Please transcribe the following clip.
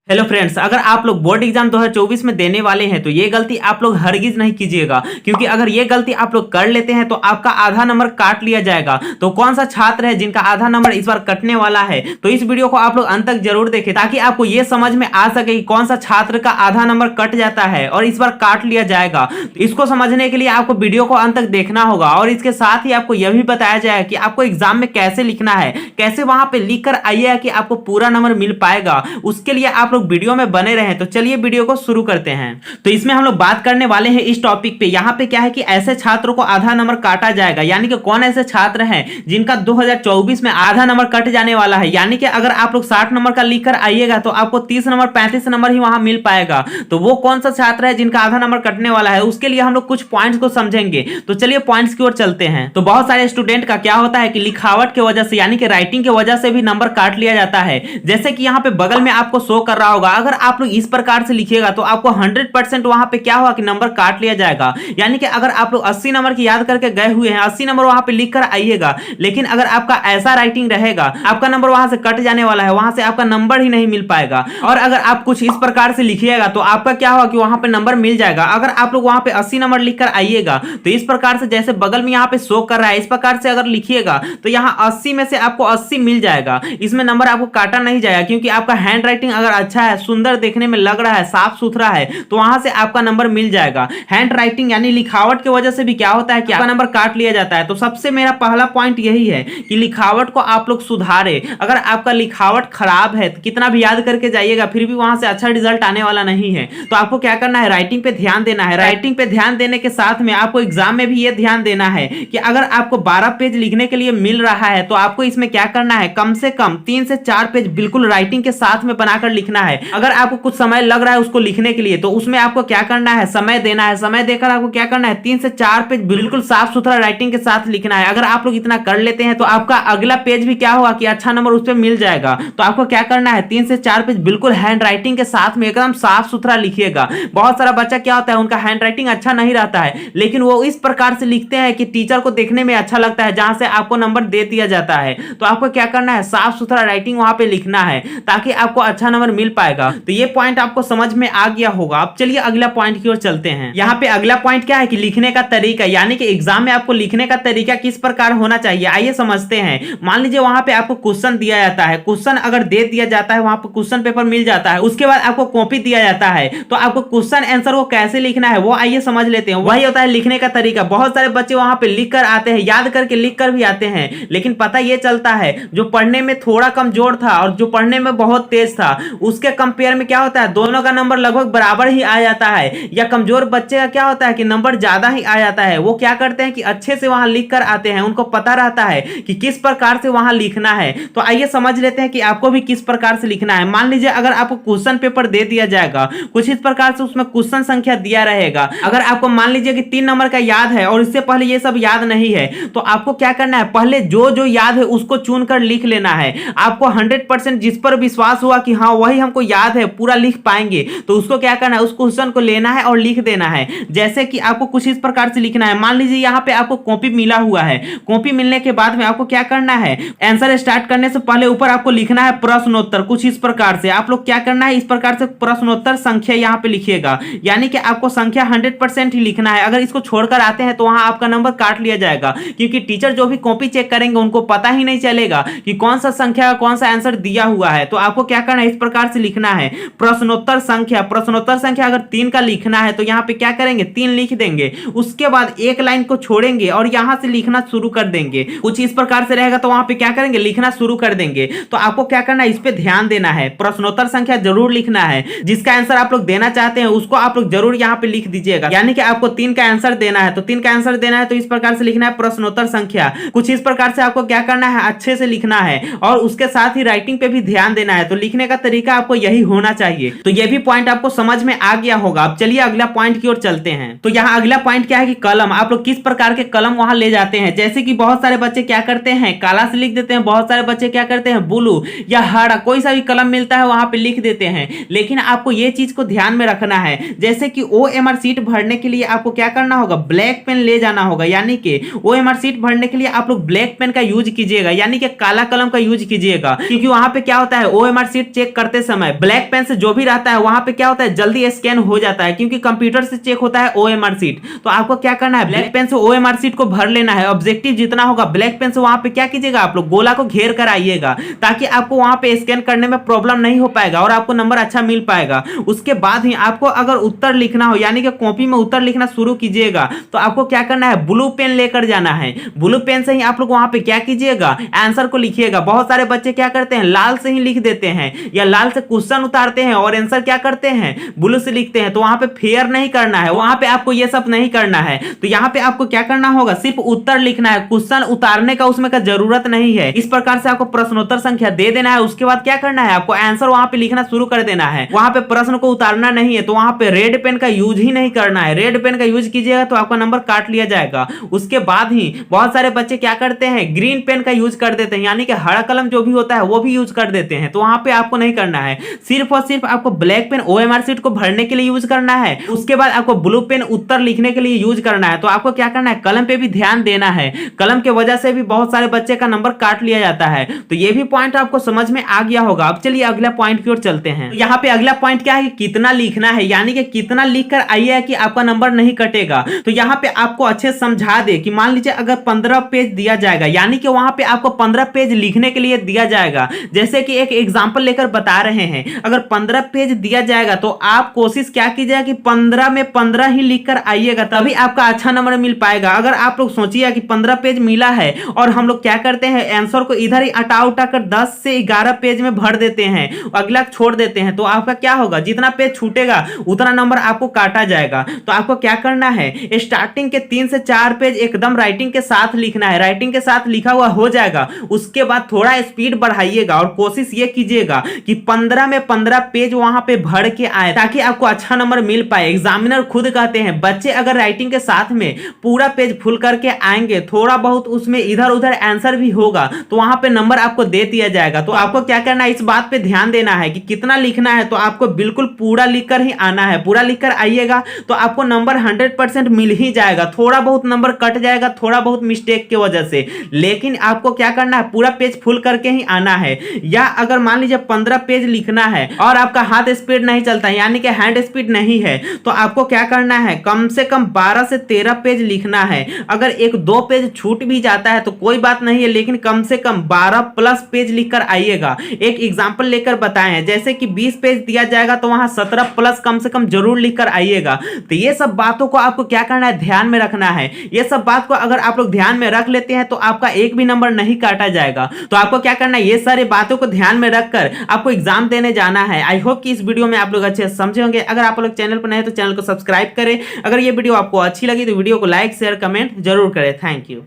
Hello friends, अगर आप लोग बोर्ड एग्जाम 2024 में देने वाले हैं तो ये गलती आप लोग हरगिज नहीं कीजिएगा, क्योंकि अगर ये गलती आप लोग कर लेते हैं तो आपका आधा नंबर काट लिया जाएगा। तो कौन सा छात्र है जिनका आधा नंबर इस बार कटने वाला है, तो इस वीडियो को आप लोग अंत तक जरूर देखें ताकि आपको ये समझ में आ सके कि कौन सा छात्र का आधा नंबर कट जाता है और इस बार काट लिया जाएगा। इसको समझने के लिए आपको वीडियो को अंत तक देखना होगा और इसके साथ ही आपको यह भी बताया जाएगा कि आपको एग्जाम में कैसे लिखना है, कैसे वहां पे लिख कर आइएगा कि आपको पूरा नंबर मिल पाएगा। उसके लिए आप लोग वीडियो में बने रहे। तो चलिए वीडियो को शुरू करते हैं। तो इसमें हम लोग बात करने वाले हैं इस टॉपिक पे। यहाँ पे क्या है कि ऐसे छात्रों को आधा नंबर काटा जाएगा, यानी कि कौन ऐसे छात्र हैं जिनका 2024 में आधा नंबर कट जाने वाला है। यानी कि अगर आप लोग 60 नंबर का लिख कर आइएगा तो आपको 30 नंबर 35 नंबर ही वहां मिल पाएगा। तो वो कौन सा छात्र है जिनका आधा नंबर कटने वाला है, उसके लिए हम लोग कुछ पॉइंट्स को समझेंगे। तो चलिए पॉइंट्स की ओर चलते हैं। तो बहुत सारे स्टूडेंट का क्या होता है कि लिखावट की वजह से, यानी कि राइटिंग की वजह से भी नंबर काट लिया जाता है। जैसे कि यहाँ पे बगल में आपको शो कर रहा होगा, अगर आप लोग इस प्रकार से लिखिएगा तो आपको 100% वहां पे क्या होगा कि नंबर काट लिया जाएगा। यानी कि अगर आप लोग 80 नंबर की याद करके गए हुए हैं, 80 नंबर वहां पे लिख कर आइएगा, लेकिन अगर आपका ऐसा राइटिंग रहेगा, आपका नंबर वहां से कट जाने वाला है, वहां से आपका नंबर ही नहीं मिल पाएगा। और अगर आप कुछ इस प्रकार से लिखिएगा तो आपका क्या होगा कि वहां पे नंबर मिल जाएगा। अगर आप लोग वहां पे 80 नंबर लिख कर आइएगा तो इस प्रकार से, जैसे बगल में यहाँ पे शो कर रहा है, इस प्रकार से अगर लिखिएगा तो यहाँ 80 में से आपको 80 मिल जाएगा। इसमें नंबर आपको काटा नहीं जाएगा, क्योंकि आपका हैंड राइटिंग अगर अच्छा है, सुंदर देखने में लग रहा है, साफ सुथरा है, तो वहां से आपका नंबर मिल जाएगा। हैंड राइटिंग यानी लिखावट की वजह से भी क्या होता है कि आपका नंबर काट लिया जाता है। तो सबसे मेरा पहला पॉइंट यही है कि लिखावट को आप लोग सुधारे। अगर आपका लिखावट खराब है तो कितना भी याद करके जाइएगा फिर भी वहां से अच्छा रिजल्ट आने वाला नहीं है। तो आपको क्या करना है, राइटिंग पे ध्यान देना है। राइटिंग पे ध्यान देने के साथ में आपको एग्जाम में भी ये ध्यान देना है कि अगर आपको 12 पेज लिखने के लिए मिल रहा है तो आपको इसमें क्या करना है, कम से कम 3 से 4 पेज बिल्कुल राइटिंग के साथ में बनाकर लिखना है। अगर आपको कुछ समय लग रहा है उसको लिखने के लिए तो उसमें आपको क्या करना है, समय देना है। समय देकर आपको क्या करना है, 3 से 4 पेज बिल्कुल साफ सुथरा राइटिंग के साथ लिखना है। अगर आप लोग इतना कर लेते हैं तो आपका अगला पेज भी क्या होगा कि अच्छा नंबर उस पर मिल जाएगा। तो आपको क्या करना है, 3 से 4 पेज बिल्कुल हैंड राइटिंग के साथ में एकदम साफ सुथरा लिखिएगा। बहुत सारा बच्चा क्या होता है, उनका हैंड राइटिंग अच्छा नहीं रहता है, लेकिन वो इस प्रकार से लिखते हैं कि टीचर को देखने में अच्छा लगता है, जहां से आपको नंबर दे दिया जाता है। तो आपको क्या करना है, साफ सुथरा राइटिंग वहां पे लिखना है ताकि आपको अच्छा नंबर मिल पाएगा। तो ये पॉइंट आपको समझ में आ गया होगा। अब चलिए अगला पॉइंट की ओर चलते हैं। यहाँ पे अगला पॉइंट क्या है कि लिखने का तरीका, यानी कि एग्जाम में आपको लिखने का तरीका किस प्रकार होना चाहिए, आइए समझते हैं। मान लीजिए वहां पे आपको क्वेश्चन दिया जाता है, क्वेश्चन अगर दे दिया जाता है, वहां पर क्वेश्चन पेपर मिल जाता है, उसके बाद आपको कॉपी दिया जाता है, तो आपको क्वेश्चन आंसर को कैसे लिखना है वो आइए समझ लेते हैं। वही होता है लिखने का तरीका। बहुत सारे बच्चे वहां पे लिख कर आते हैं, याद करके लिख कर भी आते हैं, लेकिन पता ये चलता है जो पढ़ने में थोड़ा कमजोर था और जो पढ़ने में बहुत तेज था, उसके कंपेयर में क्या होता है, दोनों का नंबर लगभग बराबर ही आ जाता है। या कमजोर बच्चे का क्या होता है कि नंबर ज्यादा ही आ जाता है। वो क्या करते हैं कि अच्छे से वहां लिख कर आते हैं, उनको पता रहता है कि किस प्रकार से वहां लिखना है। तो आइए समझ लेते हैं कि आपको भी किस प्रकार से लिखना है। मान लीजिए अगर आपको क्वेश्चन पेपर दे दिया जाएगा, कुछ इस प्रकार से उसमें क्वेश्चन संख्या दिया रहेगा। अगर आपको मान लीजिए कि 3 नंबर का याद है और इससे पहले ये सब याद नहीं है, तो आपको क्या करना है, पहले जो जो याद है उसको चुनकर लिख लेना है। आपको 100% जिस पर विश्वास हुआ कि हाँ वही हमको याद है, पूरा लिख पाएंगे, तो उसको क्या करना है, उस क्वेश्चन को लेना है और लिख देना है। जैसे कि आपको कुछ इस प्रकार से लिखना है। मान लीजिए यहाँ पे आपको कॉपी मिला हुआ है, कॉपी मिलने के बाद में आपको क्या करना है, आंसर स्टार्ट करने से पहले ऊपर आपको लिखना है प्रश्नोत्तर। कुछ इस प्रकार से आप लोग क्या करना है, इस प्रकार से प्रश्नोत्तर संख्या यहाँ पे लिखिएगा, यानी कि आपको संख्या 100% ही लिखना है। अगर इसको छोड़कर आते हैं तो वहां आपका नंबर काट लिया जाएगा, क्योंकि टीचर जो भी कॉपी चेक करेंगे उनको पता ही नहीं चलेगा कि कौन सा संख्या कौन सा आंसर दिया हुआ है। तो आपको क्या करना है, इस प्रकार से लिखना है प्रश्नोत्तर संख्या। प्रश्नोत्तर संख्या अगर 3 का लिखना है तो यहाँ पे क्या करेंगे, 3 लिख देंगे, उसके बाद एक लाइन को छोड़ेंगे और यहां से लिखना शुरू कर देंगे। कुछ इस प्रकार से रहेगा तो वहां पे क्या करेंगे, लिखना शुरू कर देंगे। तो आपको क्या करना है, इस पे ध्यान देना है। प्रश्नोत्तर संख्या जरूर लिखना है, जिसका आंसर आप लोग देना चाहते हैं उसको आप लोग जरूर यहाँ पे लिख दीजिएगा। यानी कि आपको 3 का आंसर देना है, तो 3 का आंसर देना है तो इस प्रकार से लिखना है प्रश्नोत्तर संख्या। कुछ इस प्रकार से आपको क्या करना है, अच्छे से लिखना है और उसके साथ ही राइटिंग पे भी ध्यान देना है। तो लिखने का तरीका आपको यही होना चाहिए। तो ये भी पॉइंट आपको समझ में आ गया होगा। अब चलिए अगला पॉइंट की ओर चलते हैं। तो यहाँ अगला पॉइंट क्या है कि कलम, आप लोग किस प्रकार के कलम वहां ले जाते हैं। जैसे कि बहुत सारे बच्चे क्या करते हैं, काला से लिख देते हैं, बहुत सारे बच्चे क्या करते हैं, ब्लू या हरा, कोई सा भी कलम मिलता है वहां पे लिख देते हैं। लेकिन आपको ये चीज को ध्यान में रखना है, जैसे कि OMR सीट भरने के लिए आपको क्या करना होगा, ब्लैक पेन ले जाना होगा। यानी कि OMR सीट भरने के लिए आप लोग ब्लैक पेन का यूज कीजिएगा, यानी कि काला कलम का यूज कीजिएगा, क्योंकि वहां पे क्या होता है, OMR सीट चेक करते समय समय ब्लैक पेन से जो भी रहता है वहां पे क्या होता है, जल्दी स्कैन हो जाता है, क्योंकि कंप्यूटर से चेक होता है ओएमआर सीट। तो आपको क्या करना है, ब्लैक पेन से ओएमआर सीट को भर लेना है। ऑब्जेक्टिव जितना होगा ब्लैक पेन से वहां पे क्या कीजिएगा, आप लोग गोला को घेर कर आइएगा, ताकि आपको वहां पे स्कैन करने में प्रॉब्लम नहीं हो पाएगा और आपको नंबर अच्छा मिल पाएगा। उसके बाद ही आपको अगर उत्तर लिखना हो, यानी कि कॉपी में उत्तर लिखना शुरू कीजिएगा, तो आपको क्या करना है, ब्लू पेन लेकर जाना है। ब्लू पेन से ही आप लोग वहां पे क्या कीजिएगा, आंसर को लिखिएगा। बहुत सारे बच्चे क्या करते हैं, लाल से ही लिख देते हैं या लाल से क्वेश्चन उतारते हैं और आंसर क्या करते हैं, ब्लू से लिखते हैं। तो वहां पे फेयर नहीं करना है, वहां पे आपको ये सब नहीं करना है। तो यहाँ पे आपको क्या करना होगा, सिर्फ उत्तर लिखना है, क्वेश्चन उतारने का उसमें का जरूरत नहीं है। इस प्रकार से आपको प्रश्नोत्तर संख्या दे देना है। उसके बाद क्या करना है, आपको आंसर वहां पे लिखना शुरू कर देना है। वहां पे प्रश्न को उतारना नहीं है, तो वहां पे रेड पेन का यूज ही नहीं करना है। रेड पेन का यूज कीजिएगा तो आपका नंबर काट लिया जाएगा। उसके बाद ही बहुत सारे बच्चे क्या करते हैं, ग्रीन पेन का यूज कर देते हैं, यानी कि हरा कलम जो भी होता है वो भी यूज कर देते हैं। तो वहां पे आपको नहीं करना है, सिर्फ और सिर्फ आपको ब्लैक पेन ओएमआर सीट को भरने के लिए यूज करना है। उसके बाद आपको ब्लू पेन उत्तर लिखने के लिए यूज करना है। तो आपको क्या करना है, कलम पे भी ध्यान देना है। कलम के वजह से भी बहुत सारे बच्चे का नंबर काट लिया जाता है। तो ये भी पॉइंट आपको समझ में आ गया होगा। अब चलिए अगला पॉइंट की ओर चलते हैं। तो यहाँ पे अगला पॉइंट क्या है कि कितना लिखना है, यानी कि कितना लिख कर आइए कि आपका नंबर नहीं कटेगा। तो यहाँ पे आपको अच्छे समझा दे कि मान लीजिए अगर 15 पेज दिया जाएगा, यानी कि वहां पे आपको 15 पेज लिखने के लिए दिया जाएगा। जैसे कि एक एग्जांपल लेकर बता रहे हैं, अगर 15 पेज दिया जाएगा तो आप कोशिश क्या कीजिएगा कि 15 में 15 ही लिखकर आइएगा, तभी आपका अच्छा नंबर मिल पाएगा। अगर आप लोग सोचिए कि 15 पेज मिला है और हम लोग क्या करते हैं, आंसर को इधर ही हटा उठा कर 10 से 11 पेज में भर देते हैं, अगला छोड़ देते हैं, तो आपका क्या होगा, जितना पेज छूटेगा उतना नंबर आपको काटा जाएगा। तो आपको क्या करना है, स्टार्टिंग के 3 से 4 पेज एकदम राइटिंग के साथ लिखना है। राइटिंग के साथ लिखा हुआ हो जाएगा, उसके बाद थोड़ा स्पीड बढ़ाइएगा और कोशिश ये कीजिएगा कि 15 में 15 पेज वहां पे भर के आए, ताकि आपको अच्छा नंबर मिल पाए। एग्जामिनर खुद कहते हैं बच्चे अगर राइटिंग के साथ में पूरा पेज फुल करके आएंगे, थोड़ा बहुत उसमें इधर उधर आंसर भी होगा, तो वहां पे नंबर आपको दे दिया जाएगा। तो आपको क्या करना है, इस बात पे ध्यान देना है कि कितना लिखना है। तो आपको बिल्कुल पूरा लिखकर ही आना है। पूरा लिखकर आइएगा तो आपको नंबर 100% मिल ही जाएगा। थोड़ा बहुत नंबर कट जाएगा, थोड़ा बहुत मिस्टेक की वजह से, लेकिन आपको क्या करना है, पूरा पेज फुल करके ही आना है। या अगर मान लीजिए 15 पेज लिखना है और आपका हाथ स्पीड नहीं चलता, यानी कि हैंड स्पीड नहीं है, तो आपको क्या करना है, कम से कम 12 से 13 पेज लिखना है। अगर 1-2 पेज छूट भी जाता है तो कोई बात नहीं है, लेकिन कम से कम 12 प्लस पेज लिखकर आइएगा। एक एग्जांपल लेकर बताएं हैं, जैसे कि 20 पेज दिया जाएगा तो वहां 17 प्लस कम से कम जरूर लिखकर आइएगा। तो ये सब बातों को आपको क्या करना है, ध्यान में रखना है। ये सब बात को अगर आप लोग ध्यान में रख लेते हैं तो आपका एक भी नंबर नहीं काटा जाएगा। तो आपको क्या करना है, ये सारी बातों को ध्यान में रखकर आपको एग्जाम देने जाना है। आई होप कि इस वीडियो में आप लोग अच्छे से समझे होंगे। अगर आप लोग चैनल पर नए हैं तो चैनल को सब्सक्राइब करें। अगर ये वीडियो आपको अच्छी लगी तो वीडियो को लाइक शेयर कमेंट जरूर करें। Thank you.